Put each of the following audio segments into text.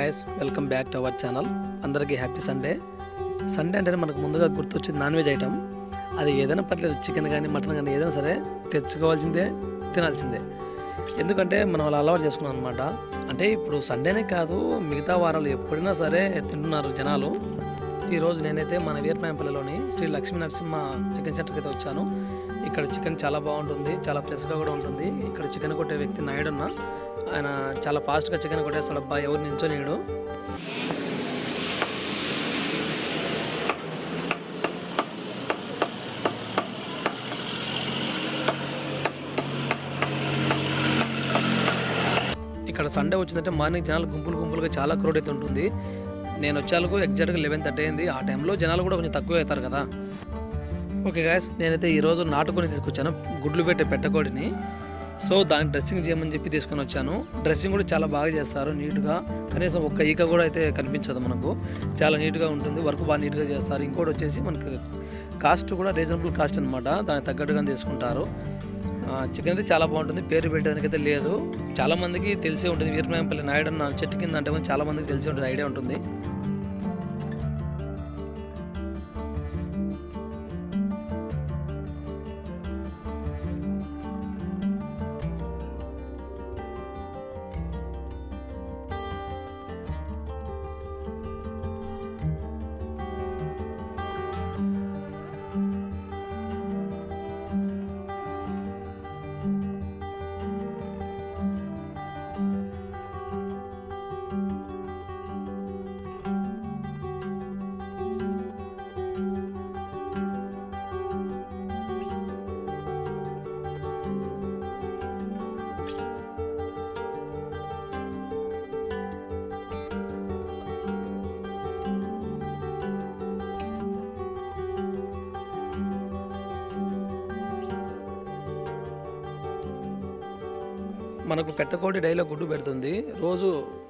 Guys, welcome back to our channel. అందరికీ happy Sunday. Sunday అంటేనే మనకు ముందుగా గుర్తొచ్చింది నాన్ వెజ్ ఐటమ్. అది ఏదైనా పర్లేదు, చికెన్ కానీ మటన్ కానీ ఏదైనా సరే తెచ్చుకోవాల్సిందే, తినాల్సిందే. ఎందుకంటే మనం అలా అలవాటు చేసుకున్నాం అనమాట. అంటే ఇప్పుడు సండేనే కాదు, మిగతా వారాలు ఎప్పుడైనా సరే తింటున్నారు జనాలు. ఈరోజు నేనైతే మన వీరపాయంపల్లిలోని శ్రీ లక్ష్మీ నరసింహ చికెన్ సెంటర్కి అయితే వచ్చాను. ఇక్కడ చికెన్ చాలా బాగుంటుంది, చాలా ఫ్రెష్గా కూడా ఉంటుంది. ఇక్కడ చికెన్ కొట్టే వ్యక్తి నాయుడున్న, ఆయన చాలా ఫాస్ట్గా చికెన్ కొట్టేస్తాడు. అబ్బా, ఎవరు నించోనీయడు. ఇక్కడ సండే వచ్చిందంటే మార్నింగ్ జనాలు గుంపులుగా చాలా క్రౌడ్ అయితే ఉంటుంది. నేను వచ్చేందుకు ఎగ్జాక్ట్గా 11:30 అయింది. ఆ టైంలో జనాలు కూడా కొంచెం తక్కువ అవుతారు కదా. ఓకే గాయస్, నేనైతే ఈరోజు నాటుకొని తీసుకొచ్చాను, గుడ్లు పెట్టే పెట్టకోడిని. సో దానికి డ్రెస్సింగ్ చేయమని చెప్పి తీసుకొని వచ్చాను. డ్రెస్సింగ్ కూడా చాలా బాగా చేస్తారు, నీట్గా. కనీసం ఒక్క ఈక కూడా అయితే కనిపించదు మనకు. చాలా నీట్గా ఉంటుంది, వర్క్ బాగా నీట్గా చేస్తారు. ఇంకోటి వచ్చేసి మనకు కాస్ట్ కూడా రీజనబుల్ కాస్ట్ అనమాట, దానికి తగ్గట్టుగా తీసుకుంటారు. చికెన్ అయితే చాలా బాగుంటుంది, పేరు పెట్టడానికి అయితే లేదు. చాలామందికి తెలిసే ఉంటుంది, వీరపాయంపల్లి నాయుడు అన్న చెట్టు కింద అంటే చాలామందికి తెలిసే ఉంటుంది, ఐడియా ఉంటుంది. మనకు పెట్టకోడి డైలో గుడ్డు పెడుతుంది. రోజు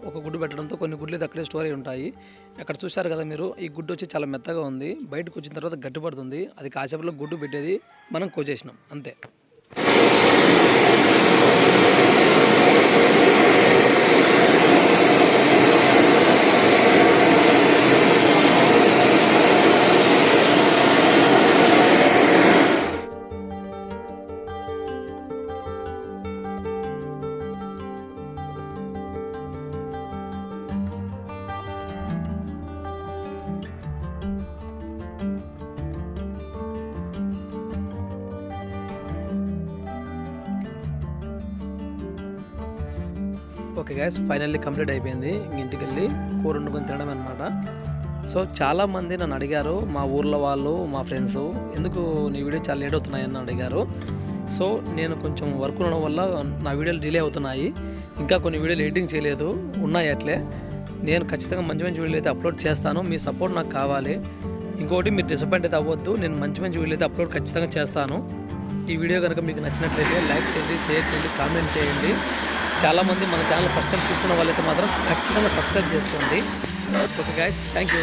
ఒక గుడ్డు పెట్టడంతో కొన్ని గుడ్లు అక్కడే స్టోర్ అయి ఉంటాయి. అక్కడ చూశారు కదా మీరు, ఈ గుడ్డు వచ్చి చాలా మెత్తగా ఉంది. బయటకు వచ్చిన తర్వాత గట్టిపడుతుంది. అది కాసేపట్లో గుడ్డు పెట్టేది మనం కోసేసినాం, అంతే. ఓకే గైస్, ఫైనల్లీ కంప్లీట్ అయిపోయింది. ఇంటికి వెళ్ళి కూర వండుకొని తినడం అనమాట. సో చాలామంది నన్ను అడిగారు, మా ఊర్లో వాళ్ళు, మా ఫ్రెండ్స్, ఎందుకు నీ వీడియో చాలా లేట్ అవుతున్నాయని అడిగారు. సో నేను కొంచెం వర్క్ ఉండడం వల్ల నా వీడియోలు డిలే అవుతున్నాయి. ఇంకా కొన్ని వీడియోలు ఎడిటింగ్ చేయలేదు, ఉన్నాయి అట్లే. నేను ఖచ్చితంగా మంచి వీడియోలు అయితే అప్లోడ్ చేస్తాను. మీ సపోర్ట్ నాకు కావాలి. ఇంకోటి, మీరు డిసప్పాయింట్ అయితే అవ్వద్దు. నేను మంచి వీడియోలు అయితే అప్లోడ్ ఖచ్చితంగా చేస్తాను. ఈ వీడియో కనుక మీకు నచ్చినట్లయితే లైక్ చేయండి, షేర్ చేయండి, కామెంట్ చేయండి. చాలామంది మన ఛానల్ ఫస్ట్ టైం చూస్తున్న వాళ్ళైతే మాత్రం ఖచ్చితంగా సబ్స్క్రైబ్ చేసుకోండి. Okay guys, thank you.